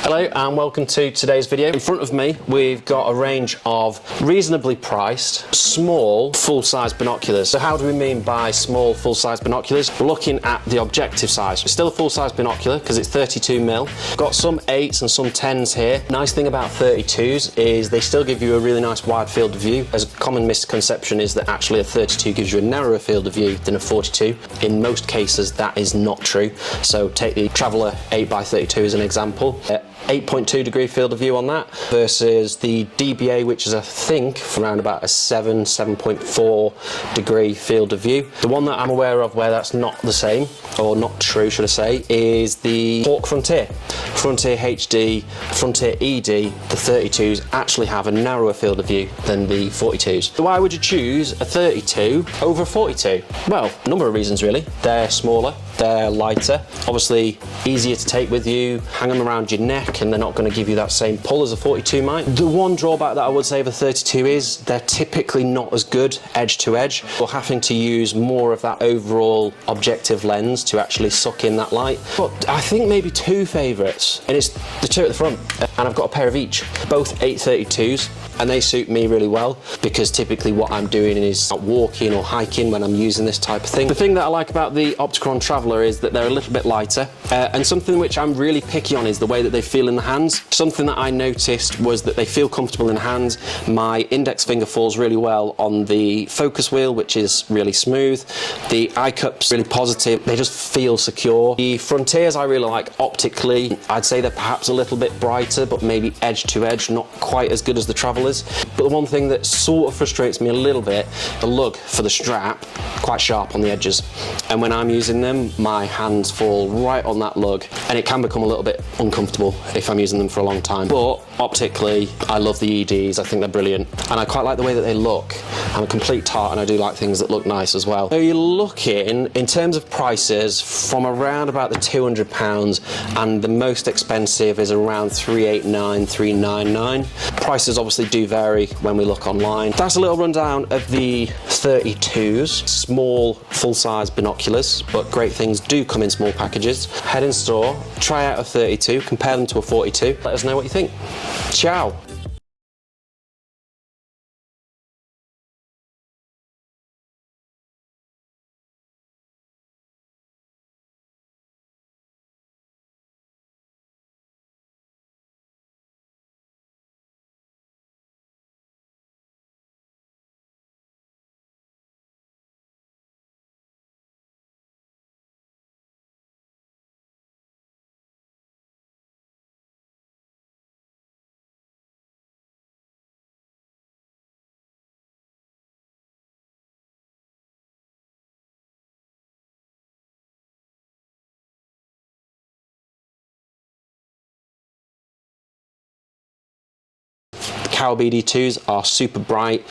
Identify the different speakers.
Speaker 1: Hello and welcome to today's video. In front of me we've got a range of reasonably priced, small, full-size binoculars. So how do we mean by small, full-size binoculars? We're looking at the objective size. It's still a full-size binocular because it's 32mm. Got some 8s and some 10s here. Nice thing about 32s is they still give you a really nice wide field of view. As a common misconception is that actually a 32 gives you a narrower field of view than a 42. In most cases that is not true. So take the Traveller 8x32 as an example. 8.2 degree field of view on that versus the DBA, which is I think around about a 7.4 degree field of view. The one that I'm aware of where that's not the same, or not true should I say, is the Hawk Frontier. Frontier HD, Frontier ED, the 32s actually have a narrower field of view than the 42s. So why would you choose a 32 over a 42? Well, a number of reasons really. They're smaller, they're lighter, obviously easier to take with you, hang them around your neck and they're not going to give you that same pull as a 42 might. The one drawback that I would say of a 32 is they're typically not as good edge to edge. We're having to use more of that overall objective lens to actually suck in that light. But I think maybe two favourites, and it's the two at the front, and I've got a pair of each, both 832s. And they suit me really well because typically what I'm doing is walking or hiking when I'm using this type of thing. The thing that I like about the Opticron Traveller is that they're a little bit lighter, and something which I'm really picky on is the way that they feel in the hands. Something that I noticed was that they feel comfortable in the hands. My index finger falls really well on the focus wheel, which is really smooth. The eye cup's really positive. They just feel secure. The Frontiers I really like optically. I'd say they're perhaps a little bit brighter, but maybe edge to edge, not quite as good as the Travellers. But the one thing that sort of frustrates me a little bit, the lug for the strap, quite sharp on the edges. And when I'm using them, my hands fall right on that lug and it can become a little bit uncomfortable if I'm using them for a long time. But optically, I love the EDs, I think they're brilliant. And I quite like the way that they look. I'm a complete tart and I do like things that look nice as well. So you're looking, in terms of prices, from around about the £200 and the most expensive is around £389, £399. Prices obviously do vary when we look online. That's a little rundown of the 32s, small full-size binoculars, but great things do come in small packages. Head in store, try out a 32, compare them to a 42, let us know what you think. Ciao! Cow BD2s are super bright.